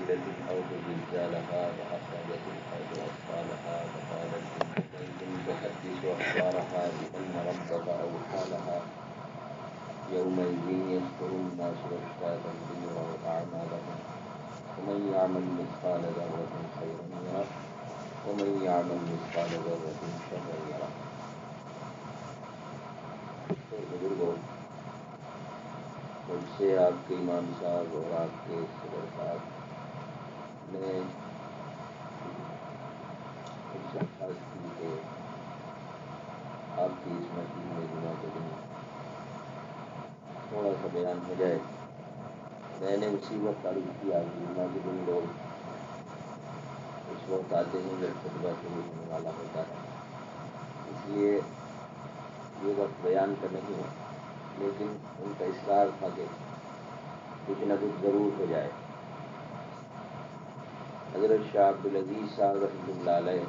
زلزلت الأرض زلزالها وأخرجت الأرض أثقالها وقالت يومئذ تحدث أخبارها بأن ربك أوحى لها يومئذ يصدر الناس أشتاتا ليروا أعمالهم ومن يعمل مثقال ذرة خيرا يره ومن يعمل مثقال ذرة شرا يره. بزرگوں، مجھ سے آپ کے امام صاحب اور آپ کے صدر صاحب نے درخواست کی کہ آپ کی اس مسجد میں جمعہ کے دن تھوڑا سا بیان ہو جائے. میں نے اسی وقت عرض کیا کہ جمعہ کے دن لوگ اس وقت آتے ہیں جب خطبہ شروع ہونے والا ہوتا ہے، اس لیے یہ وقت بیان کا نہیں ہے، لیکن ان کا اصرار تھا کہ کچھ نہ کچھ ضرور ہو جائے. حضرت شاہ عبدالعزیز صاحب رحمۃ اللہ علیہ،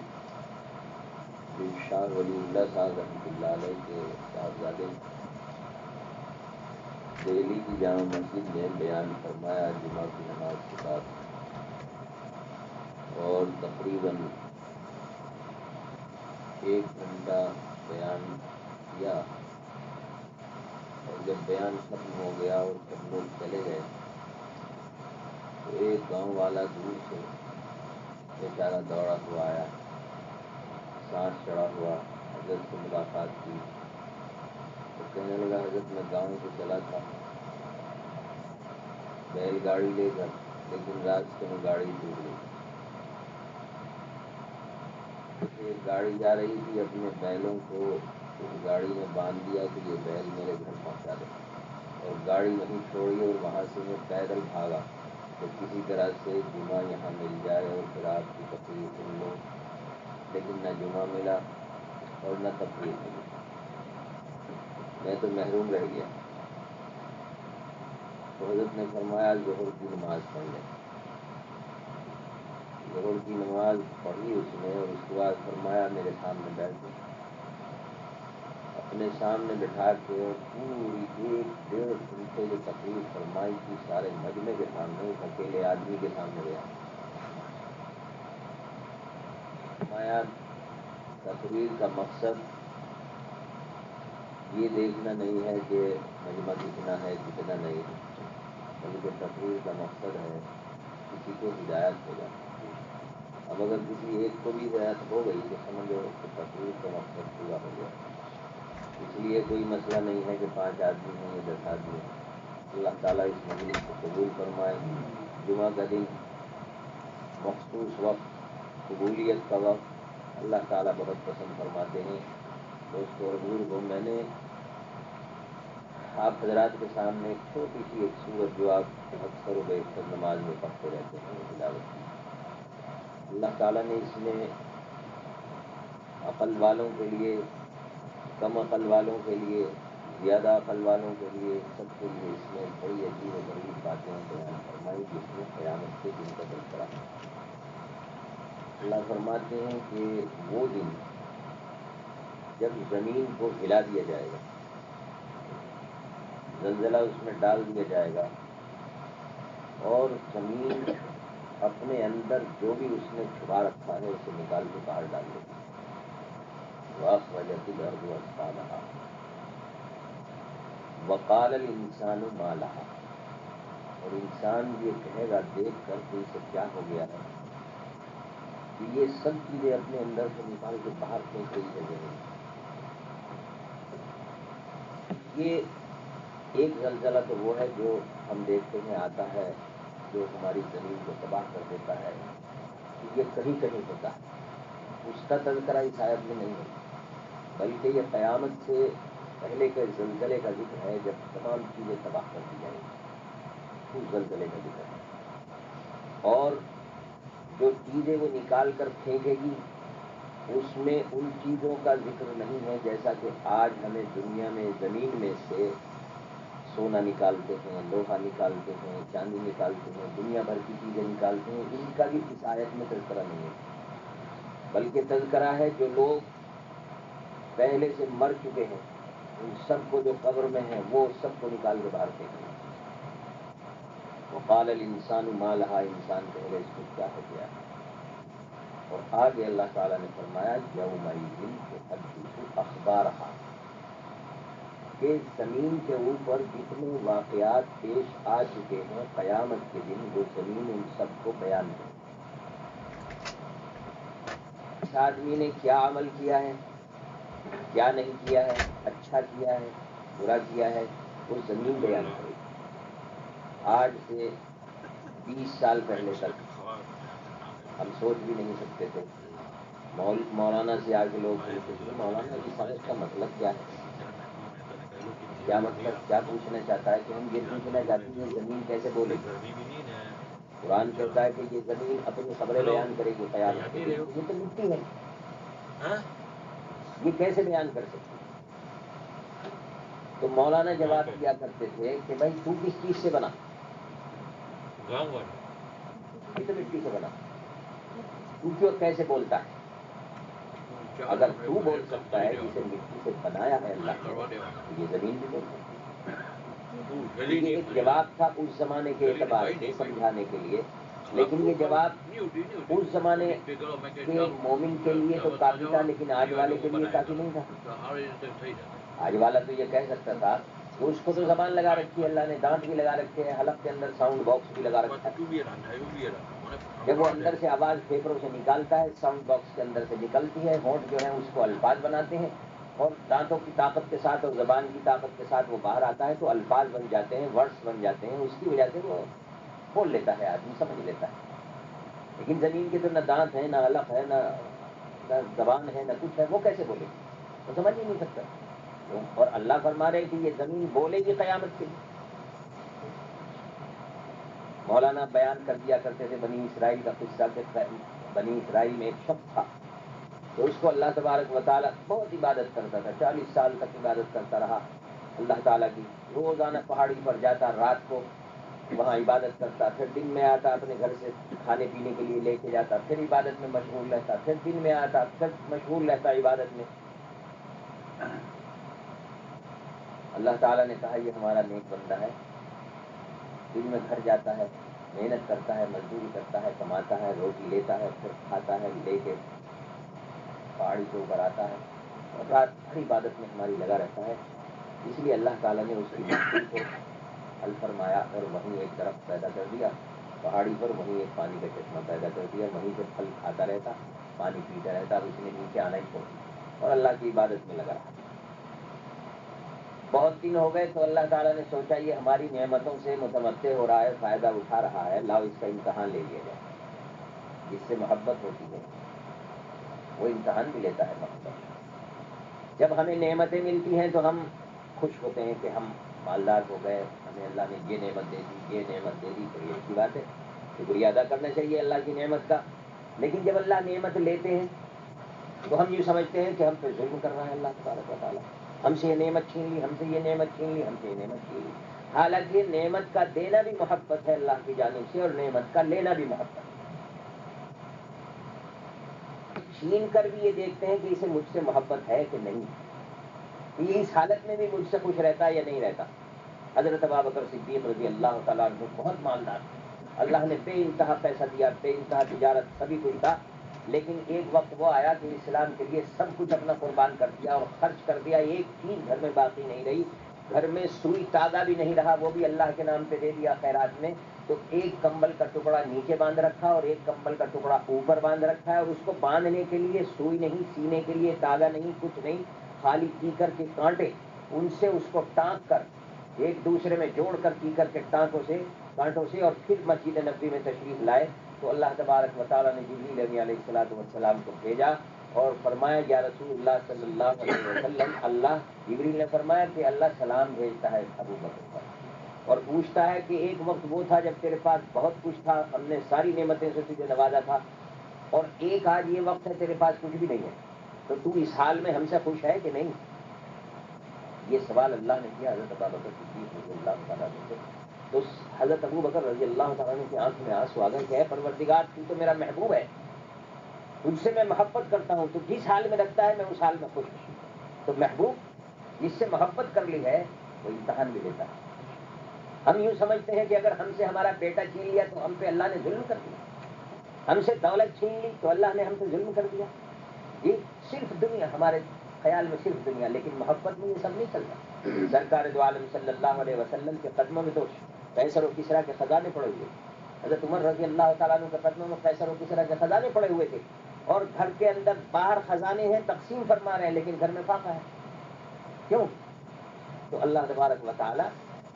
جو شاہ ولی اللہ صاحب رحمۃ اللہ علیہ کے صاحبزادے، دہلی کی جامع مسجد میں بیان فرمایا جمعہ کی نماز کے بعد، اور تقریباً 1 گھنٹہ بیان کیا. اور جب بیان ختم ہو گیا اور سب لوگ چلے گئے تو ایک گاؤں والا دور سے بیچارہ دوڑا ہوا آیا، سانس چڑھا ہوا، حضرت سے ملاقات کی. تو کہنے لگا حضرت میں گاؤں سے چلا تھا بیل گاڑی لے کر، لیکن راستے میں گاڑی ٹوٹ گئی. ایک گاڑی جا رہی تھی، اپنے بیلوں کو اس گاڑی میں باندھ دیا کہ یہ بیل میرے گھر پہنچا دے، اور گاڑی نہیں چھوڑی اور وہاں سے میں پیدل بھاگا کہ کسی طرح سے جمعہ یہاں مل جائے اور پھر آپ کی تقریر سن لوں. لیکن نہ جمعہ ملا اور نہ تقریر ملی، میں تو محروم رہ گیا. تو حضرت نے فرمایا ظہر کی نماز پڑھ لیں. ظہر کی نماز پڑھی اس نے، اور اس کے بعد فرمایا میرے سامنے بیٹھو. اپنے سامنے بٹھا کے اور پوری 1-1.5 گھنٹے جو تقریر فرمائی تھی سارے مجمع کے سامنے، اس اکیلے آدمی کے سامنے گیا. فرمایا تقریر کا مقصد یہ دیکھنا نہیں ہے کہ مجمع کتنا ہے کتنا نہیں ہے، بلکہ تقریر کا مقصد ہے کسی کو ہدایت ہو جائے. اب اگر کسی ایک کو بھی ہدایت ہو گئی تو سمجھو کہ تقریر کا مقصد پورا ہو گیا. اس لیے کوئی مسئلہ نہیں ہے کہ 5 آدمی ہیں یا 10 آدمی ہیں. اللہ تعالیٰ اس مجلس کو قبول فرمائے. جمعہ کا دن مخصوص وقت، قبولیت کا وقت اللہ تعالیٰ بہت پسند فرماتے ہیں. دوستوں اور بزرگوں، میں نے آپ حضرات کے سامنے ایک چھوٹی سی ایک سورت جو آپ اکثر و بیشتر نماز میں پڑھتے رہتے ہیں وہ تلاوت کی. اللہ تعالیٰ نے اس میں عقل والوں کے لیے، کم عقل والوں کے لیے، زیادہ عقل والوں کے لیے، سب کے لیے اس میں بڑی عجیب و غریب باتیں بیان فرمائی جس میں قیامت کے دن کا تذکرہ ہے. اللہ فرماتے ہیں کہ وہ دن جب زمین کو ہلا دیا جائے گا، زلزلہ اس میں ڈال دیا جائے گا، اور زمین اپنے اندر جو بھی اس نے چھپا رکھا ہے اسے نکال کے باہر ڈال دے گی. وَأَخْرَجَتِ الْأَرْضُ أَثْقَالَهَا وَقَالَ الْإِنسَانُ مَا لَهَا. اور انسان یہ کہے گا دیکھ کر کہ اسے کیا ہو گیا ہے کہ یہ سب چیزیں اپنے اندر سے نکال کے باہر پھینک رہی ہے زمین. یہ ایک زلزلہ تو وہ ہے جو ہم دیکھتے ہیں آتا ہے، جو ہماری زمین کو تباہ کر دیتا ہے. یہ کہیں کہیں ہوتا ہے، اس کا تذکرہ اس آیت میں نہیں ہے، بلکہ یہ قیامت سے پہلے کے زلزلے کا ذکر ہے جب تمام چیزیں تباہ کر دی جائیں گی. اس زلزلے کا ذکر ہے. اور جو چیزیں وہ نکال کر پھینکے گی اس میں ان چیزوں کا ذکر نہیں ہے جیسا کہ آج ہمیں دنیا میں زمین میں سے سونا نکالتے ہیں، لوہا نکالتے ہیں، چاندی نکالتے ہیں، دنیا بھر کی چیزیں نکالتے ہیں. ان کا بھی اس آیت میں تذکرہ نہیں ہے، بلکہ تذکرہ ہے جو لوگ پہلے سے مر چکے ہیں ان سب کو جو قبر میں ہیں وہ سب کو نکال کے باہر پھینکیں. وقال الانسان ما لها، انسان کہے گا اس کو کیا ہو گیا. اور آگے اللہ تعالیٰ نے فرمایا یومئذ تحدث اخبارها، کہ زمین کے اوپر جتنے واقعات پیش آ چکے ہیں قیامت کے دن وہ زمین ان سب کو بیان کرے. اس آدمی نے کیا عمل کیا ہے، کیا نہیں کیا ہے، اچھا کیا ہے، برا کیا ہے، وہ زمین بیان کرے. آج سے 20 سال پہلے تک ہم سوچ بھی نہیں سکتے تھے. مولانا سے آگے لوگ پوچھتے تھے مولانا رسالت کا مطلب کیا ہے، کیا مطلب، کیا پوچھنا چاہتا ہے. کہ ہم یہ پوچھنا چاہتے ہیں زمین کیسے بولے گی. قرآن کہتا ہے کہ یہ زمین اپنی خبریں بیان کرے گی قیامت کے دن. یہ تو مٹی ہے، یہ کیسے بیان کر سکتی. تو مولانا جواب دیا کرتے تھے کہ بھائی تو کس چیز سے بنا، یہ تو مٹی سے بنا، تو کیوں کیسے بولتا ہے. اگر تو بول سکتا ہے جسے مٹی سے بنایا ہے اللہ نے تو یہ زمین بھی بول سکتی ہے. یہ ایک جواب تھا اس زمانے کے اعتبار سے سمجھانے کے لیے، لیکن یہ جواب اس زمانے کے مومن کے لیے تو کافی تھا، لیکن آج والے کے لیے کافی نہیں تھا. آج والا تو یہ کہہ سکتا تھا کہ اس کو تو زبان لگا رکھی ہے اللہ نے، دانت بھی لگا رکھے ہیں، حلق کے اندر ساؤنڈ باکس بھی لگا رکھا ہے. جب وہ اندر سے آواز پھیپھڑوں سے نکالتا ہے ساؤنڈ باکس کے اندر سے نکلتی ہے، ہونٹ جو ہے اس کو الفاظ بناتے ہیں، اور دانتوں کی طاقت کے ساتھ اور زبان کی طاقت کے ساتھ وہ باہر آتا ہے تو الفاظ بن جاتے ہیں، ورڈس بن جاتے ہیں. اس کی وجہ سے وہ بول لیتا ہے، آدمی سمجھ لیتا ہے. لیکن زمین کے تو نہ دانت ہے، نہ حلق ہے، نہ زبان ہے، نہ کچھ ہے، وہ کیسے بولے گی، وہ سمجھ ہی نہیں سکتا. اور اللہ فرما رہے کہ یہ زمین بولے گی قیامت کے لیے. مولانا بیان کر دیا کرتے تھے بنی اسرائیل کا قصہ کہ بنی اسرائیل میں ایک شخص تھا تو اس کو اللہ تبارک و تعالیٰ بہت عبادت کرتا تھا، 40 سال تک عبادت کرتا رہا اللہ تعالیٰ کی. روزانہ پہاڑی پر جاتا، رات کو وہاں عبادت کرتا، پھر دن میں آتا اپنے گھر سے کھانے پینے کے لیے لے کے جاتا، پھر عبادت میں مشغول رہتا، پھر دن میں آتا پھر مشغول رہتا عبادت میں. اللہ تعالیٰ نے کہا یہ ہمارا نیک بندہ ہے، دن میں گھر جاتا ہے، محنت کرتا ہے، مزدوری کرتا ہے، کماتا ہے، روٹی لیتا ہے، پھر کھاتا ہے، لے کے پہاڑی کے اوپر آتا ہے اور رات بھر عبادت میں ہماری لگا رہتا ہے. اس لیے اللہ تعالیٰ نے اس کی محفل کو حل فرمایا اور وہیں ایک درخت پیدا کر دیا پہاڑی پر، وہیں ایک پانی کا چشمہ پیدا کر دیا، وہیں سے پھل کھاتا رہتا، پانی پیتا رہتا. اب اس نے نیچے آنا ہی چھوڑ دیا اور اللہ کی عبادت میں لگا رہا. بہت دن ہو گئے تو اللہ تعالیٰ نے سوچا یہ ہماری نعمتوں سے متمتع ہو رہا ہے، فائدہ اٹھا رہا ہے، لاؤ اس کا امتحان لے لیا جائے. جس سے محبت ہوتی ہے وہ امتحان بھی لیتا ہے محبت. جب ہمیں نعمتیں ملتی ہیں تو ہم خوش ہوتے ہیں کہ ہم مالدار ہو گئے، ہمیں اللہ نے یہ نعمت دے دی، یہ نعمت دے دی، تو یہ اچھی بات ہے، شکریہ ادا کرنا چاہیے اللہ کی نعمت کا. لیکن جب اللہ نعمت لیتے ہیں تو ہم یہ سمجھتے ہیں کہ ہم پہ ظلم کر رہا ہے اللہ تبارک و تعالیٰ، ہم سے یہ نعمت چھین لی، ہم سے یہ نعمت چھین لی، ہم سے یہ نعمت چھین لی. حالانکہ نعمت کا دینا بھی محبت ہے اللہ کی جانب سے اور نعمت کا لینا بھی محبت ہے. چھین کر بھی یہ دیکھتے ہیں کہ اسے مجھ سے محبت ہے کہ نہیں، یہ اس حالت میں بھی مجھ سے خوش رہتا ہے یا نہیں رہتا. حضرت ابوبکر صدیق رضی اللہ تعالیٰ عنہ بہت مالدار تھے، اللہ نے بے انتہا پیسہ دیا، بے انتہا تجارت، سبھی کچھ تھا. لیکن ایک وقت وہ آیا کہ اسلام کے لیے سب کچھ اپنا قربان کر دیا اور خرچ کر دیا، ایک چیز گھر میں باقی نہیں رہی، گھر میں سوئی تاگا بھی نہیں رہا، وہ بھی اللہ کے نام پہ دے دیا خیرات میں. تو ایک کمبل کا ٹکڑا نیچے باندھ رکھا اور ایک کمبل کا ٹکڑا اوپر باندھ رکھا ہے، اور اس کو باندھنے کے لیے سوئی نہیں، سینے کے لیے تاگا نہیں، کچھ نہیں، خالی کیکر کے کانٹے، ان سے اس کو ٹانک کر ایک دوسرے میں جوڑ کر کیکر کے کانٹوں سے اور پھر مسجد نبوی میں تشریف لائے. تو اللہ تبارک و تعالیٰ نے جبریل علیہ الصلوۃ والسلام کو بھیجا اور فرمایا یا رسول اللہ صلی اللہ علیہ وسلم، اللہ جبریل نے فرمایا کہ اللہ سلام بھیجتا ہے ابوبکر پر اور پوچھتا ہے کہ ایک وقت وہ تھا جب تیرے پاس بہت کچھ تھا، ہم نے ساری نعمتیں سے تجھے نوازا تھا، اور ایک آج یہ وقت ہے تیرے پاس کچھ بھی نہیں ہے، تو تو اس حال میں ہم سے خوش ہے کہ نہیں. یہ سوال اللہ نے کیا حضرت ابوبکر صدیق رضی اللہ تعالیٰ عنہ سے. تو حضرت ابوبکر رضی اللہ تعالیٰ عنہ کی آنکھ میں آنسو آ گئے کہ اے پروردگار تو تو میرا محبوب ہے، تجھ سے میں محبت کرتا ہوں، تو جس حال میں رکھتا ہے میں اس حال میں خوش ہوں. تو محبوب جس سے محبت کر لی ہے وہ امتحان بھی لیتا ہے. ہم یوں سمجھتے ہیں کہ اگر ہم سے ہمارا بیٹا چھین لیا تو ہم پہ اللہ نے ظلم کر دیا، ہم سے دولت چھین لی تو اللہ نے ہم سے ظلم کر دیا. یہ صرف دنیا، ہمارے خیال میں صرف دنیا، لیکن محبت میں یہ سب نہیں چلتا. سرکار دو عالم صلی اللہ علیہ وسلم کے قدموں میں تو قیصر و کسریٰ کے خزانے پڑے ہوئے. حضرت عمر رضی اللہ تعالیٰ عنہ کے قدموں میں قیصر و کسریٰ کے خزانے پڑے ہوئے تھے، اور گھر کے اندر باہر خزانے ہیں، تقسیم فرما رہے ہیں، لیکن گھر میں فاقہ ہے. کیوں؟ تو اللہ تبارک و تعالیٰ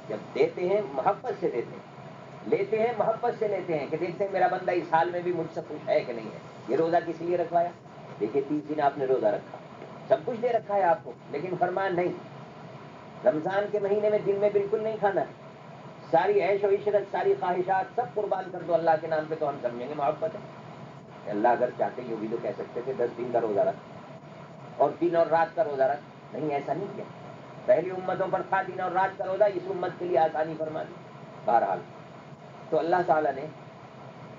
جب دیتے ہیں محبت سے دیتے ہیں، لیتے ہیں محبت سے لیتے ہیں، کہ دیکھتے ہیں میرا بندہ اس حال میں بھی مجھ سے خوش ہے کہ نہیں ہے. یہ روزہ کس لیے رکھوایا؟ دیکھیے 30 دن آپ نے روزہ رکھا، سب کچھ دے رکھا ہے آپ کو، لیکن فرمایا نہیں، رمضان کے مہینے میں دن میں بالکل نہیں کھانا ہے، ساری عیش و عشرت، ساری خواہشات سب قربان کر دو اللہ کے نام پہ، تو ہم سمجھیں گے محبت ہے. اللہ اگر چاہتے یہ بھی تو کہہ سکتے تھے 10 دن کا روزہ رکھ اور دن اور رات کا روزہ رکھ. نہیں، ایسا نہیں کیا. پہلی امتوں پر تھا دن اور رات کا روزہ، اس امت کے لیے آسانی فرما دی. بہرحال تو اللہ تعالیٰ نے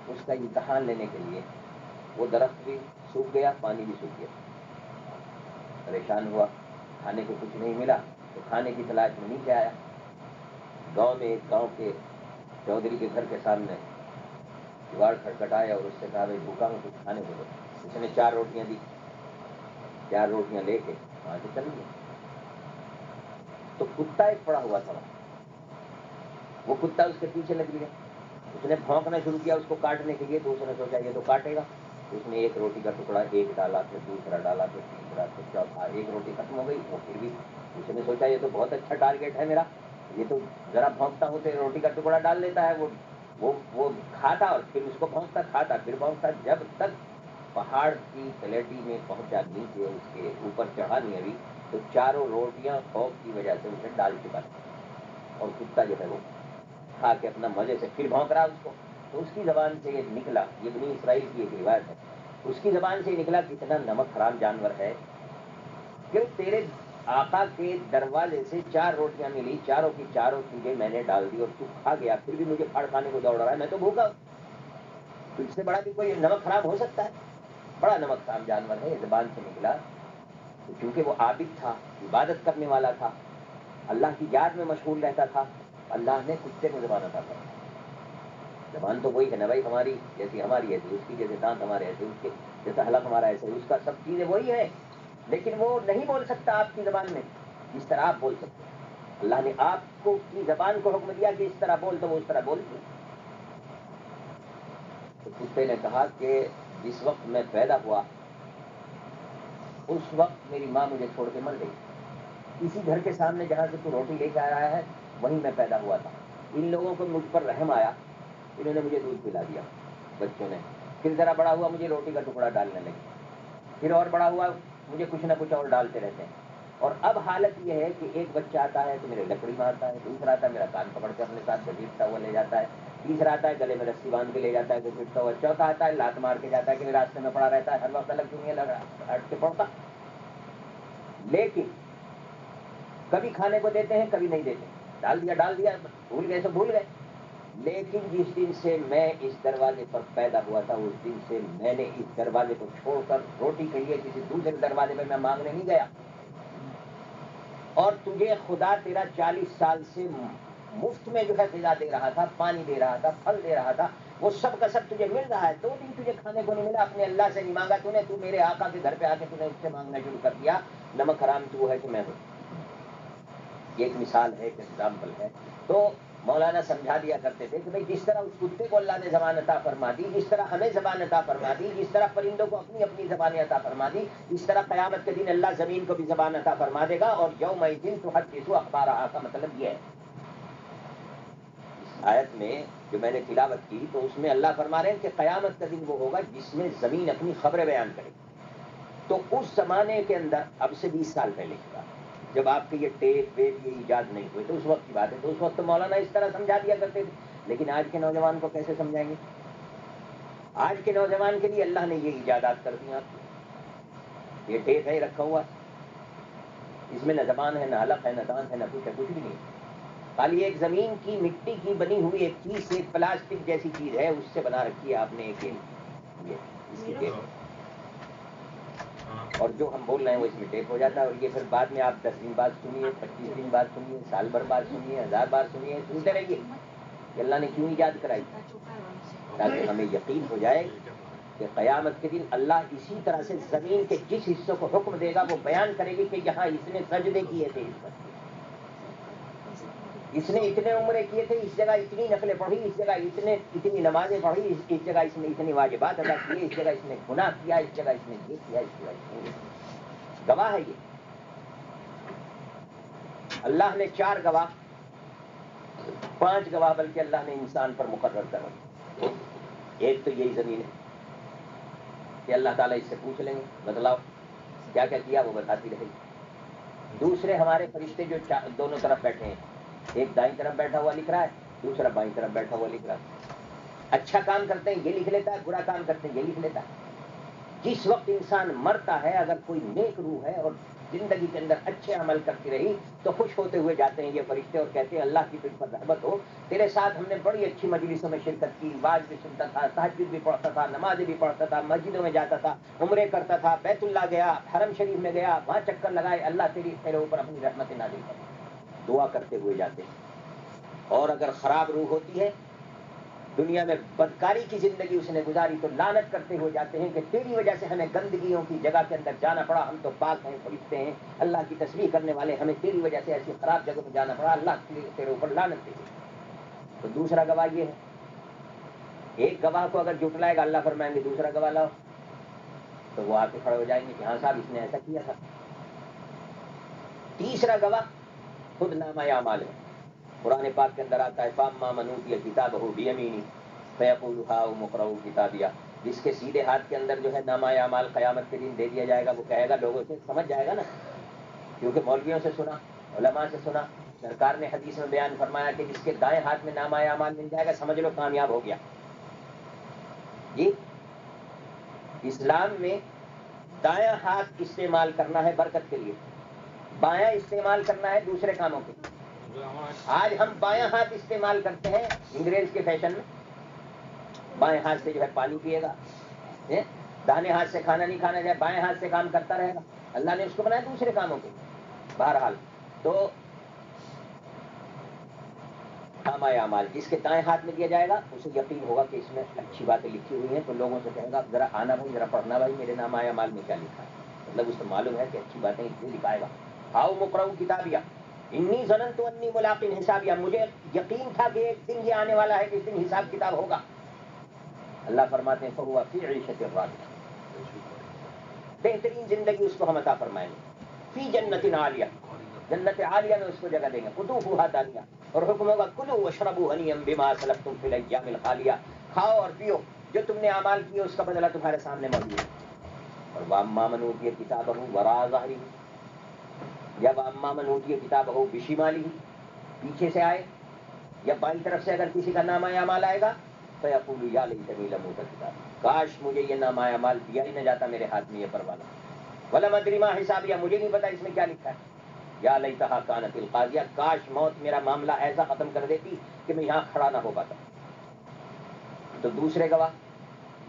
اس کا امتحان لینے کے لیے، وہ درخت بھی سوکھ گیا، پانی بھی سوکھ گیا، پریشان ہوا، کھانے کو کچھ نہیں ملا تو کھانے کی تلاش میں نیچے آیا. گاؤں میں ایک گاؤں کے چودھری کے گھر کے سامنے کواڑ کھٹکھٹایا اور اس سے کہا بھائی بھوکا ہوں، کچھ کھانے کو دو. اس نے 4 روٹیاں دی، 4 روٹیاں لے کے وہاں سے چل گیا. تو کتا ایک پڑا ہوا تھا وہاں، وہ کتا اس کے پیچھے لگ گیا. اس نے بھونکنا شروع کیا اس کو کاٹنے کے لیے، تو اس نے سوچا یہ تو کاٹے گا. اس نے ایک روٹی کا ٹکڑا ایک ڈالا، پھر دوسرا ڈالا، پھر تیسرا، پھر چوتھا. ایک روٹی ختم ہو گئی، وہ پھر بھی اس نے سوچا یہ تو بہت اچھا ٹارگیٹ ہے میرا، یہ تو ذرا بھونکتا ہوں تو روٹی کا ٹکڑا ڈال لیتا ہے. وہ کھاتا اور پھر اس کو بھونکتا، کھاتا پھر بھونکتا، جب تک پہاڑ کی پلیٹی میں پہنچا نیچے، اس کے اوپر چڑھا نہیں ابھی، تو 4 روٹیاں خوف کی وجہ سے اسے ڈال چکا تھا. اور کتا جو ہے وہ کھا کے اپنا مزے سے پھر بھونک رہا اس کو. تو اس کی زبان سے یہ نکلا، یہ بنی اسرائیل کی ایک روایت ہے، اس کی زبان سے نکلا کتنا نمک حرام جانور ہے کہ تیرے آقا کے دروازے سے 4 روٹیاں ملی، چاروں کی چاروں تجھے میں نے ڈال دی اور تو کھا گیا، پھر بھی مجھے پھاڑ کھانے کو دوڑ رہا ہے، میں تو بھوکا ہوں. تجھ سے بڑا بھی کوئی نمک حرام ہو سکتا ہے؟ بڑا نمک حرام جانور ہے. یہ زبان سے نکلا تو چونکہ وہ عابد تھا، عبادت کرنے والا تھا، اللہ کی یاد میں مشغول رہتا تھا، اللہ نے کتے کو زبان عطا کر. زبان تو وہی ہے نا بھائی، ہماری جیسی ہماری ایسی، اس کی جیسے دانت ہمارے ایسے، اس کے جیسا حلق ہمارا ایسے، اس کا سب چیزیں وہی ہیں، لیکن وہ نہیں بول سکتا آپ کی زبان میں جس طرح آپ بول سکتے ہیں. اللہ نے آپ کو کی زبان کو حکم دیا کہ اس طرح بول، تو وہ اس طرح بولتی. تو کتے نے کہا کہ جس وقت میں پیدا ہوا اس وقت میری ماں مجھے چھوڑ کے مر گئی. اسی گھر کے سامنے جہاں سے تو روٹی لے کے آ رہا ہے وہیں میں پیدا ہوا تھا. ان لوگوں کو مجھ پر رحم آیا، انہوں نے مجھے دودھ پلا دیا بچوں نے. پھر ذرا بڑا ہوا مجھے روٹی کا ٹکڑا ڈالنے لگے، پھر اور بڑا ہوا مجھے کچھ نہ کچھ اور ڈالتے رہتے ہیں. اور اب حالت یہ ہے کہ ایک بچہ آتا ہے تو میرے لکڑی مارتا ہے، دوسرا آتا ہے میرا کان پکڑ کے اپنے ساتھ گھسیٹتا ہوا لے جاتا ہے، تیسرا آتا ہے گلے میں رسی باندھ کے لے جاتا ہے گھسیٹتا ہوا، چوتھا آتا ہے لات مار کے جاتا ہے کہ میرے راستے میں پڑا رہتا ہے، ہر وقت الگ کیوں نہیں ہٹ کے پڑتا. لیکن کبھی کھانے کو دیتے ہیں کبھی نہیں دیتے، ڈال دیا بھول گئے تو بھول گئے. لیکن جس دن سے میں اس دروازے پر پیدا ہوا تھا اس دن سے میں نے اس دروازے کو چھوڑ کر روٹی کے لیے کسی دوسرے دروازے پہ میں مانگنے نہیں گیا. اور تجھے خدا تیرا 40 سال سے مفت میں جو ہے غذا دے رہا تھا، پانی دے رہا تھا، پھل دے رہا تھا، وہ سب کا سب تجھے مل رہا ہے. 2 دن تجھے کھانے کو نہیں ملا، اپنے اللہ سے نہیں مانگا تو نے، تو میرے آقا کے گھر پہ آ کے تو نے اس سے مانگنا شروع کر دیا. نمک حرام تو ہے کہ میں ہوں. یہ ایک مثال ہے، ایک ایگزامپل ہے. تو مولانا سمجھا دیا کرتے تھے کہ بھئی جس طرح اس کتے کو اللہ نے زبان عطا فرما دی، جس طرح ہمیں زبان عطا فرما دی، جس طرح پرندوں کو اپنی اپنی زبانیں عطا فرما دی، اس طرح قیامت کے دن اللہ زمین کو بھی زبان عطا فرما دے گا. اور یومئذ تحدث اخبارہا کا مطلب یہ ہے. اس آیت میں جو میں نے تلاوت کی تو اس میں اللہ فرما رہے ہیں کہ قیامت کا دن وہ ہوگا جس میں زمین اپنی خبریں بیان کرے گی. تو اس زمانے کے اندر، اب سے 20 سال پہلے کی بات، جب آپ کے یہ ٹیپ ویپ یہ ایجاد نہیں ہوئے تو اس وقت کی بات ہے. تو اس وقت تو مولانا اس طرح سمجھا دیا کرتے تھے. لیکن آج کے نوجوان کو کیسے سمجھائیں گے؟ آج کے نوجوان کے لیے اللہ نے یہ ایجادات کر دی. آپ یہ ٹیپ ہے رکھا ہوا، اس میں نہ زبان ہے، نہ حلق ہے، نہ دانت ہے، نہ کچھ ہے، کچھ بھی نہیں. خالی ایک زمین کی مٹی کی بنی ہوئی ایک چیز سے، ایک پلاسٹک جیسی چیز ہے، اس سے بنا رکھی ہے آپ نے ایک یہ اس کی ٹیپ. اور جو ہم بول رہے ہیں وہ اس میں ٹیپ ہو جاتا ہے، اور یہ پھر بعد میں آپ 10 دن بعد سنیے، 25 دن بعد سنیے، سال بھر بعد سنیے، 1000 بار سنیے، سنتے رہیے کہ اللہ نے کیوں ایجاد کرائی، تاکہ ہمیں یقین ہو جائے کہ قیامت کے دن اللہ اسی طرح سے زمین کے جس حصے کو حکم دے گا وہ بیان کرے گی کہ یہاں اس نے سجدے کیے تھے، اس نے اتنے عمرے کیے تھے، اس جگہ اتنی نفلیں پڑھی، اس جگہ اتنی نمازیں پڑھی، اس جگہ اس نے اتنی واجبات ادا کیے، اس جگہ اس نے گناہ کیا، اس جگہ اس نے یہ کیا، اس جگہ اس نے یہ۔ گواہ ہے یہ اللہ نے 4 گواہ، 5 گواہ بلکہ اللہ نے انسان پر مقرر کر رکھے۔ ایک تو یہی زمین ہے کہ اللہ تعالیٰ اس سے پوچھ لیں گے بتلاؤ کیا کیا کیا، وہ بتاتی رہے گی۔ دوسرے ہمارے فرشتے جو دونوں طرف بیٹھے ہیں، ایک دائیں طرف بیٹھا ہوا لکھ رہا ہے، دوسرا بائیں طرف بیٹھا ہوا لکھ رہا ہے۔ اچھا کام کرتے ہیں یہ لکھ لیتا ہے، برا کام کرتے ہیں یہ لکھ لیتا ہے۔ جس وقت انسان مرتا ہے اگر کوئی نیک روح ہے اور زندگی کے اندر اچھے عمل کرتی رہی تو خوش ہوتے ہوئے جاتے ہیں یہ فرشتے اور کہتے ہیں اللہ کی تجھ پر رحمت ہو، تیرے ساتھ ہم نے بڑی اچھی مجلسوں میں شرکت کی، واعظ بھی سنتا تھا، تہجد بھی پڑھتا تھا، نمازیں بھی پڑھتا تھا، مسجدوں میں جاتا تھا، عمرے کرتا تھا، بیت اللہ گیا، حرم شریف میں گیا، وہاں چکر لگائے، اللہ تیرے اوپر اپنی رحمت نازل کر، دعا کرتے ہوئے جاتے ہیں۔ اور اگر خراب روح ہوتی ہے، دنیا میں بدکاری کی زندگی اس نے گزاری، تو لعنت کرتے ہوئے جاتے ہیں کہ تیری وجہ سے ہمیں گندگیوں کی جگہ کے اندر جانا پڑا، ہم تو پاک ہیں، فرشتے ہیں، اللہ کی تسبیح کرنے والے، ہمیں تیری وجہ سے ایسی خراب جگہ میں جانا پڑا، اللہ تیرے اوپر لعنت دے۔ تو دوسرا گواہ یہ ہے، ایک گواہ کو اگر جھٹلائے گا اللہ فرمائیں گے دوسرا گواہ لاؤ، تو وہ آ کے کھڑے ہو جائیں گے کہ ہاں صاحب اس نے ایسا کیا تھا۔ تیسرا گواہ خود نامہ اعمال ہے، قرآن پاک کے اندر آتا ہے فاما من اوتی کتابہ بیمینہ فیقول ہاؤم اقرؤوا کتابیہ، جس کے سیدھے ہاتھ کے اندر جو ہے نامہ اعمال قیامت کے دن دے دیا جائے گا، وہ کہے گا، لوگوں سے سمجھ جائے گا نا، کیونکہ مولویوں سے سنا، علماء سے سنا، سرکار نے حدیث میں بیان فرمایا کہ جس کے دائیں ہاتھ میں نامہ اعمال مل جائے گا سمجھ لو کامیاب ہو گیا۔ جی اسلام میں دایاں ہاتھ استعمال کرنا ہے برکت کے لیے، بایاں استعمال کرنا ہے دوسرے کاموں کے لیے۔ آج ہم بایاں ہاتھ استعمال کرتے ہیں انگریز کے فیشن میں، بائیں ہاتھ سے جو ہے پانی پیے گا، داہنے ہاتھ سے کھانا نہیں کھانا جائے، بائیں ہاتھ سے کام کرتا رہے گا، اللہ نے اس کو بنایا دوسرے کاموں کے لیے۔ بہرحال تو نامہ اعمال جس کے دائیں ہاتھ میں دیا جائے گا اسے یقین ہوگا کہ اس میں اچھی باتیں لکھی ہوئی ہیں، تو لوگوں سے کہے گا ذرا آنا بھائی، ذرا پڑھنا بھائی، میرے نامہ اعمال میں کیا لکھا ہے، مطلب اس کو معلوم ہے کہ اچھی باتیں اس لیے لکھائے گا۔ ہاؤ مقرؤ کتابیہ انی ظننت انی ملاق حسابیہ، مجھے یقین تھا کہ ایک دن یہ آنے والا ہے کہ اس دن حساب کتاب ہوگا۔ اللہ فرماتے ہیں فہو فی عیشۃ راضیہ، بہترین زندگی اس کو ہم عطا فرمائیں گے، فی جنت عالیہ، جنت عالیہ میں اس کو جگہ دیں گے، قطوفھا دانیہ، اور حکم ہوگا کلوا واشربوا ہنیئا بما اسلفتم فی الایام الخالیہ، کھاؤ اور پیو، جو تم نے اعمال کیے اس کا بدلہ تمہارے سامنے موجود ہے۔ اور واما من اوتی کتابہ وراء ظہرہ، یا واما من اوتی کتابہ بشمالہ، پیچھے سے آئے یا بائیں طرف سے اگر کسی کا نامہ اعمال آئے گا فیقول یا لیتنی لم اوت کتابیہ، کاش مجھے یہ نامہ اعمال دیا ہی نہ جاتا میرے ہاتھ میں یہ پروانہ، ولم ادری ما حسابیہ، مجھے نہیں پتا اس میں کیا لکھا ہے، یا لیتہا کانت القاضیہ، کاش موت میرا معاملہ ایسا ختم کر دیتی کہ میں یہاں کھڑا نہ ہو پاتا۔ تو دوسرے گواہ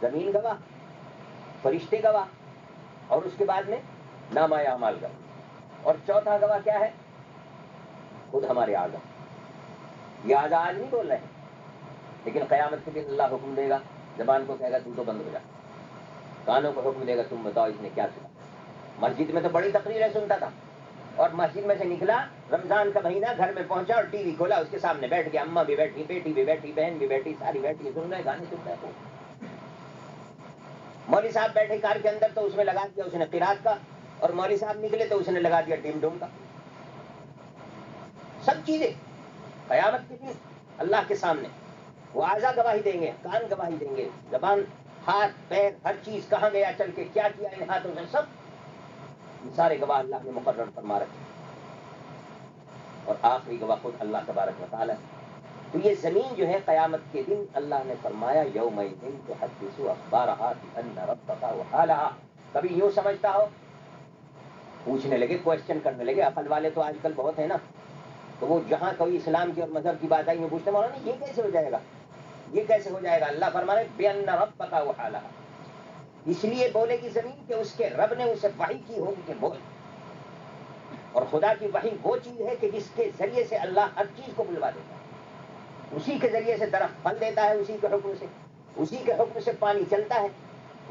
زمین گواہ، فرشتے گواہ، اور اس کے بعد میں نامہ اعمال گواہ، اور چوتھا گواہ کیا ہے؟ خود ہمارے اعضاء۔ یہ اعضاء آج نہیں بول رہے ہیں، لیکن قیامت کے دن اللہ حکم دے گا، زبان کو کہے گا تم تو بند ہو جا، کانوں کو حکم دے گا تم بتاؤ اس نے کیا سنا۔ مسجد میں تو بڑی تقریریں سنتا تھا، اور مسجد میں سے نکلا رمضان کا مہینہ، گھر میں پہنچا اور ٹی وی کھولا، اس کے سامنے بیٹھ گیا، اماں بھی بیٹھی، بیٹی بھی بیٹھی، بہن بھی بیٹھی، ساری بیٹھی، سن رہے گانے سن رہے۔ مولوی صاحب بیٹھے کار کے اندر تو اس میں لگا دیا اس نے قرات کا، اور مولوی صاحب نکلے تو اس نے لگا دیا ڈیم ڈوم کا۔ سب چیزیں قیامت کے دن اللہ کے سامنے وہ اعضاء گواہی دیں گے، کان گواہی دیں گے، زبان، ہاتھ، پیر، ہر چیز کہاں گیا چل کے، کیا کیا ان ہاتھوں سے، سب سارے گواہ اللہ نے مقرر فرما رکھے، اور آخری گواہ خود اللہ تبارک و تعالی۔ تو یہ زمین جو ہے قیامت کے دن اللہ نے فرمایا یومئذ تحدث اخبارها بان ربک اوحی، کبھی یوں سمجھتا ہو، پوچھنے لگے، کوشچن کرنے لگے، عقل والے تو آج کل بہت ہیں نا، تو وہ جہاں کوئی اسلام کی اور مذہب کی بات آئی میں پوچھتے مولانا یہ کیسے ہو جائے گا، یہ کیسے ہو جائے گا؟ اللہ فرما رہے بان ربک اوحی، اس لیے بولے گی زمین کہ اس کے رب نے اسے وحی کی ہوگی کہ بول. اور خدا کی وحی وہ چیز ہے کہ جس کے ذریعے سے اللہ ہر چیز کو بلوا دیتا ہے. اسی کے ذریعے سے درخت پھل دیتا ہے، اسی کے حکم سے، اسی کے حکم سے پانی چلتا ہے،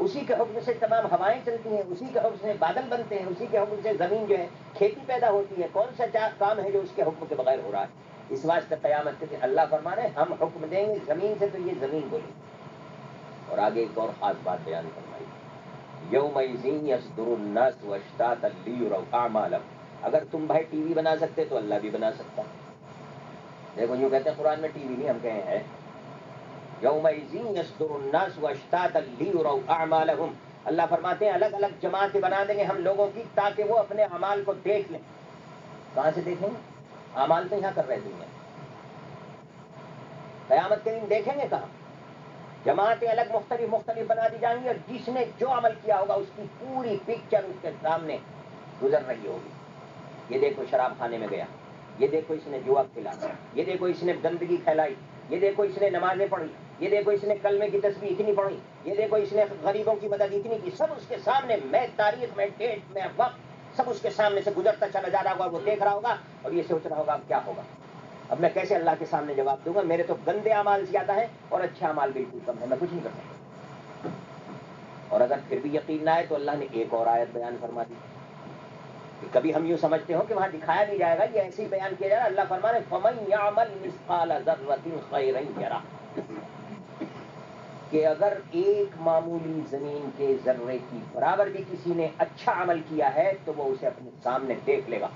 اسی کے حکم سے تمام ہوائیں چلتی ہیں، اسی کے حکم سے بادل بنتے ہیں، اسی کے حکم سے زمین جو ہے کھیتی پیدا ہوتی ہے. کون سا کام ہے جو اس کے حکم کے بغیر ہو رہا ہے؟ اس واسطے قیامت کے دن اللہ فرما رہے ہم حکم دیں گے زمین سے تو یہ زمین بولے. اور آگے ایک اور خاص بات بیان فرمائی، یومئذ یصدر الناس اشتاتا لیروا اعمالهم. اگر تم بھائی ٹی وی بنا سکتے تو اللہ بھی بنا سکتا. دیکھو یوں کہتے ہیں قرآن میں ٹی وی نہیں، ہم کہیں ہیں یومئذ یصدر الناس اشتاتا لیروا اعمالهم. اللہ فرماتے ہیں الگ الگ جماعتیں بنا دیں گے ہم لوگوں کی تاکہ وہ اپنے اعمال کو دیکھ لیں. کہاں سے دیکھیں گے؟ اعمال تو یہاں کر رہے دنیا. قیامت کے دن دیکھیں گے کہاں؟ جماعتیں الگ مختلف بنا دی جائیں گی اور جس نے جو عمل کیا ہوگا اس کی پوری پکچر اس کے سامنے گزر رہی ہوگی. یہ دیکھو شراب خانے میں گیا، یہ دیکھو اس نے جوا کھلایا، یہ دیکھو اس نے گندگی پھیلائی، یہ دیکھو اس نے نمازیں پڑھی، یہ دیکھو اس نے کلمے کی تسبیح اتنی پڑھی، یہ دیکھو اس نے غریبوں کی مدد اتنی کی. سب اس کے سامنے، میں تاریخ میں ڈیٹ میں وقت سب اس کے سامنے سے گزرتا چلا جا رہا ہوگا. وہ دیکھ رہا ہوگا اور یہ سوچ رہا ہوگا اب کیا ہوگا، اب میں کیسے اللہ کے سامنے جواب دوں گا. میرے تو گندے اعمال زیادہ ہیں اور اچھے اعمال بالکل کم ہے، میں کچھ نہیں کر سکتا. اور اگر پھر بھی یقین نہ آئے تو اللہ نے ایک اور آیت بیان فرما دی کہ کبھی ہم یوں سمجھتے ہو کہ وہاں دکھایا نہیں جائے گا، یہ ایسے ہی بیان کیا جائے گا. اللہ فرما رہے فمن یعمل مثقال ذرۃ خیرا یرہ، کہ اگر ایک معمولی زمین کے ذرے کی برابر بھی کسی نے اچھا عمل کیا ہے تو وہ اسے اپنے سامنے دیکھ لے گا،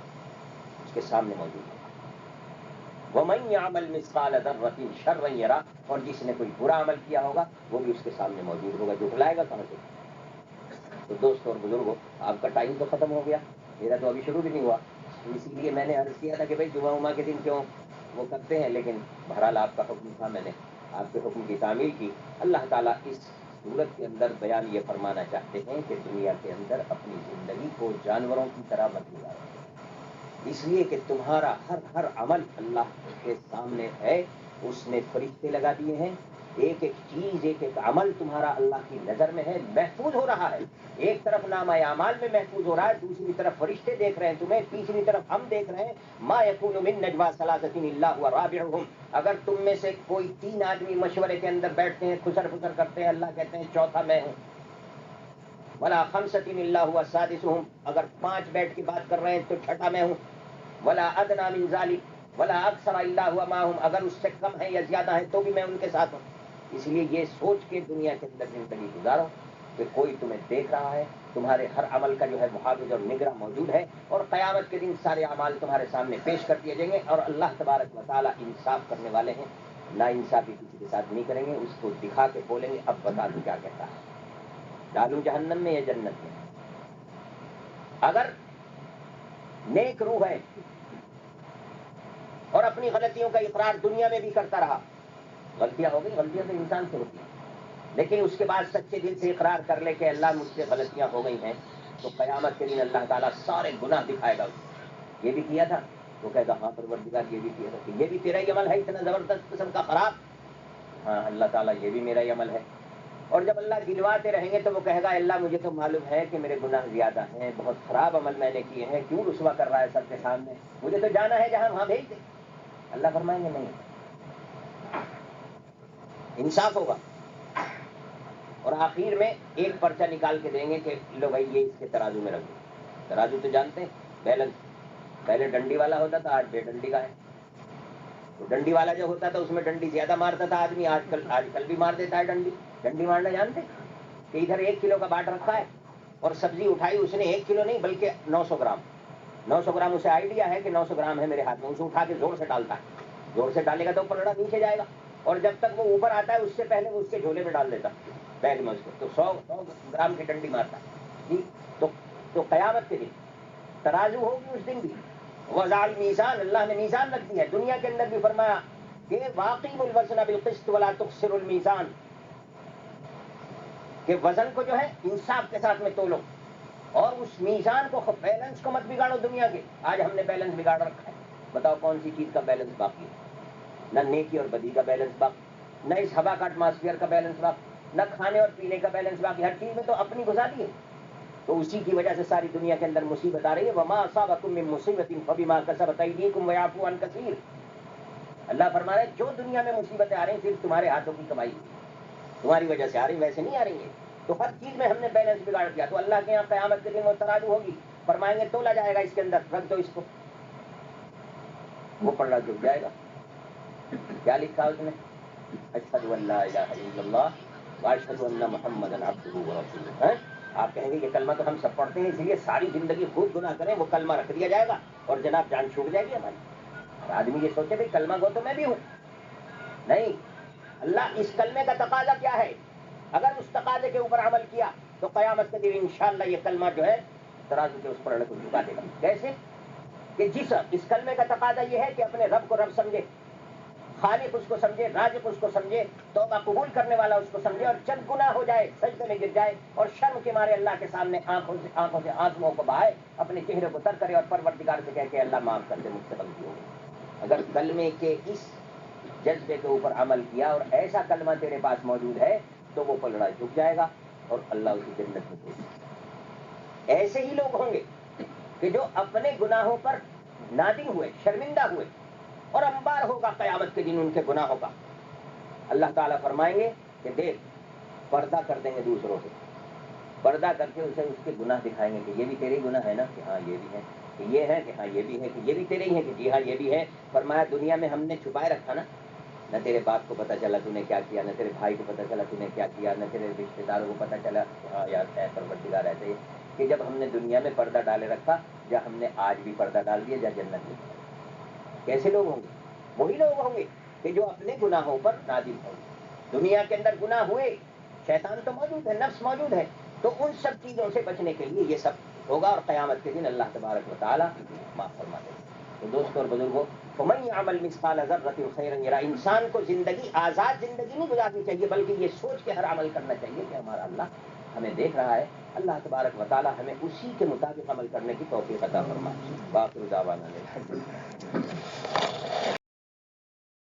اس کے سامنے موجود ہے. ومن یعمل مثقال ذرۃ شرا یرہ، اور جس نے کوئی برا عمل کیا ہوگا وہ بھی اس کے سامنے موجود ہوگا. جو بلائے گا کہاں سے؟ تو دوستوں اور بزرگوں، آپ کا ٹائم تو ختم ہو گیا، میرا تو ابھی شروع بھی نہیں ہوا. اسی لیے میں نے عرض کیا تھا کہ بھائی جمعہ کے دن کیوں وہ کرتے ہیں، لیکن بہرحال آپ کا حکم تھا، میں نے آپ کے حکم کی تعمیل کی. اللہ تعالیٰ اس صورت کے اندر بیان یہ فرمانا چاہتے ہیں کہ دنیا کے اندر اپنی زندگی کو جانوروں کی طرح مت گزارو، اس لیے کہ تمہارا ہر عمل اللہ کے سامنے ہے. اس نے فرشتے لگا دیے ہیں، ایک ایک چیز، ایک ایک عمل تمہارا اللہ کی نظر میں ہے، محفوظ ہو رہا ہے. ایک طرف نامہ اعمال میں محفوظ ہو رہا ہے، دوسری طرف فرشتے دیکھ رہے ہیں تمہیں، تیسری طرف ہم دیکھ رہے ہیں. ما یکون من نجوا ثلاثۃ الا هو رابعهم، اگر تم میں سے کوئی 3 آدمی مشورے کے اندر بیٹھتے ہیں، خسر پھسر کرتے ہیں، اللہ کہتے ہیں چوتھا میں ہوں. ولا خمسۃ الا هو سادسهم، اگر 5 بیٹھ کے بات کر رہے ہیں تو چھٹا میں ہوں. ولا ادنى من ذلك ولا اکثر الا هو معهم، اگر اس سے کم ہے یا زیادہ ہے تو بھی میں ان کے ساتھ ہوں. اس لیے یہ سوچ کے دنیا کے اندر زندگی گزارو کہ کوئی تمہیں دیکھ رہا ہے، تمہارے ہر عمل کا جو ہے محافظ اور نگراں موجود ہے، اور قیامت کے دن سارے اعمال تمہارے سامنے پیش کر دیے جائیں گے. اور اللہ تبارک و تعالیٰ انصاف کرنے والے ہیں، نا انصافی کسی کے ساتھ نہیں کریں گے. اس کو دکھا کے بولیں گے اب بتا دوں کیا کہتا ہے، ڈالوں جہنم میں یا جنت میں. اگر نیک روح ہے اور اپنی غلطیوں کا اقرار دنیا میں بھی کرتا رہا، غلطیاں ہو گئی، غلطیاں تو انسان سے ہوتی ہیں، لیکن اس کے بعد سچے دل سے اقرار کر لے کہ اللہ مجھ سے غلطیاں ہو گئی ہیں، تو قیامت کے دن اللہ تعالیٰ سارے گناہ دکھائے گا. یہ بھی کیا تھا، وہ کہے گا ہاں پروردگار یہ بھی کیا تھا، کہ یہ بھی تیرا ہی عمل ہے اتنا زبردست قسم کا خراب. ہاں اللہ تعالیٰ یہ بھی میرا ہی عمل ہے. اور جب اللہ گنواتے رہیں گے تو وہ کہے گا اللہ مجھے تو معلوم ہے کہ میرے گناہ زیادہ ہیں، بہت خراب عمل میں نے کیے ہیں، کیوں رسوا کر رہا ہے سب کے سامنے، مجھے تو جانا ہے جہاں وہاں بھیج دے. اللہ فرمائیں گے نہیں، انصاف ہوگا. اور آخر میں ایک پرچہ نکال کے دیں گے کہ لو بھائی یہ اس کے ترازو میں رکھ دو. ترازو تو جانتے ہیں بیلنس، پہلے ڈنڈی والا ہوتا تھا، آج بے ڈنڈی کا ہے. تو ڈنڈی والا جو ہوتا تھا اس میں ڈنڈی زیادہ مارتا تھا آدمی، آج کل بھی مار دیتا ہے ڈنڈی. ڈنڈی مارنا جانتے کہ ادھر 1 کلو کا باٹ رکھا ہے اور سبزی اٹھائی اس نے 1 کلو نہیں بلکہ 900 گرام. 900 گرام اسے آئیڈیا ہے کہ 900 گرام ہے میرے ہاتھ میں، اسے اٹھا کے زور سے ڈالتا ہے. زور سے ڈالے گا تو پلڑا نیچے جائے گا، اور جب تک وہ اوپر آتا ہے اس سے پہلے وہ اس کے جھولے میں ڈال دیتا بیگ میں اس کو، تو 100 گرام کی ڈنڈی مارتا ہے. جی تو قیامت کے دن ترازو ہوگی اس دن بھی. وضع المیزان، اللہ نے میزان رکھ دی ہے. دنیا کے اندر بھی فرمایا کہ واقیم الوزن بالقسط ولا تخسر المیزان، کہ وزن کو جو ہے انصاف کے ساتھ میں تولو، اور اس میزان کو، بیلنس کو مت بگاڑو دنیا کے. آج ہم نے بیلنس بگاڑ رکھا ہے، بتاؤ کون سی چیز کا بیلنس باقی ہے؟ نہ نیکی اور بدی کا بیلنس باقی، نہ اس ہوا کا ایٹماسفیئر کا بیلنس باقی. نہ کھانے اور پینے کا بیلنس، باقی ہر چیز میں تو اپنی گزا دیے. تو اسی کی وجہ سے ساری دنیا کے اندر مصیبت آ رہی ہے. وما اصابکم من مصیبت فبما کسبت ایدیکم ویعفو عن کثیر. اللہ فرما رہا ہے جو دنیا میں مصیبتیں آ رہی ہیں صرف تمہارے ہاتھوں کی کمائی تمہاری وجہ سے آ رہی، ویسے نہیں آ رہی ہیں. تو ہر چیز میں ہم نے بیلنس بگاڑ دیا. تو اللہ کے یہاں قیامت کے دن وہ ترازو ہوگی، فرمائیں گے تولا جائے گا اس کے اندر، رکھ دو اس کو. وہ پلڑا جھک جائے گا. کیا لکھا اس نے؟ اشہد ان لا الہ الا اللہ واشہد ان محمدا عبدہ ورسولہ. آپ کہیں گے یہ کلمہ تو ہم سب پڑھتے ہیں، اس لیے ساری زندگی خوب گناہ کریں، وہ کلمہ رکھ دیا جائے گا اور جناب جان چھوٹ جائے گی ہماری. اور آدمی یہ سوچے بھائی کلمہ گو تو میں بھی ہوں. نہیں، اللہ اس کلمے کا تقاضا کیا ہے؟ اگر اس تقاضے کے اوپر عمل کیا تو قیامت کے دن انشاءاللہ یہ کلمہ جو ہے ترازو کے اس پلڑے کو جھکا دے گا. کیسے؟ کہ جس اس کلمے کا تقاضا یہ ہے کہ اپنے رب کو رب سمجھے، خالق اس کو سمجھے، رازق اس کو سمجھے، توبہ قبول کرنے والا اس کو سمجھے، اور جب گناہ ہو جائے سجدے میں گر جائے اور شرم کے مارے اللہ کے سامنے آنکھوں سے آنسوؤں کو بہائے، اپنے چہرے کو تر کرے اور پروردگار سے کہے کہ اللہ معاف کر دے، مجھ سے غلطی ہو گئی. اگر کلمے کے اس جذبے کے اوپر عمل کیا اور ایسا کلمہ تیرے پاس موجود ہے تو وہ پلڑا جھک جائے گا اور اللہ اسی جنت میں بھیج دے گا. ایسے ہی لوگ ہوں گے کہ جو اپنے گناہوں پر نادم ہوئے، شرمندہ ہوئے، اور انبار ہوگا قیامت کے دن ان کے گناہوں کا. اللہ تعالیٰ فرمائیں گے کہ دیکھ، پردہ کر دیں گے دوسروں سے، پردہ کر کے اسے اس کے گناہ دکھائیں گے کہ یہ بھی تیرے گناہ ہے نا، کہ ہاں یہ بھی ہے، کہ یہ ہے، کہ ہاں یہ بھی ہے، کہ یہ بھی تیرے ہی ہے، کہ جی ہاں یہ بھی ہے. فرمایا دنیا میں ہم نے چھپائے رکھا نا، نہ تیرے باپ کو پتہ چلا تو نے کیا کیا، نہ تیرے بھائی کو پتہ چلا تو نے کیا کیا، نہ تیرے رشتے داروں کو پتہ چلا کہ ہاں یار اے پروردگار ایسے، کہ جب ہم نے دنیا میں پردہ ڈالے رکھا، یا ہم نے آج بھی پردہ ڈال دیا، یا جنت میں. کیسے لوگ ہوں گے؟ وہی لوگ ہوں گے کہ جو اپنے گناہوں پر نادم ہوں گے. دنیا کے اندر گناہ ہوئے، شیطان تو موجود ہے، نفس موجود ہے، تو ان سب چیزوں سے بچنے کے لیے یہ سب ہوگا اور قیامت کے دن اللہ تبارک و تعالیٰ معاف فرما دے گا. تو دوستوں اور بزرگوں، فَمَن يَعْمَلْ مِثْقَالَ ذَرَّةٍ خَيْرًا يَرَهُ. انسان کو زندگی آزاد زندگی نہیں گزارنی چاہیے، بلکہ یہ سوچ کے ہر عمل کرنا چاہیے کہ ہمارا اللہ ہمیں دیکھ رہا ہے. اللہ تبارک و تعالیٰ ہمیں اسی کے مطابق عمل کرنے کی توفیق عطا فرمائے. باقی دعوانا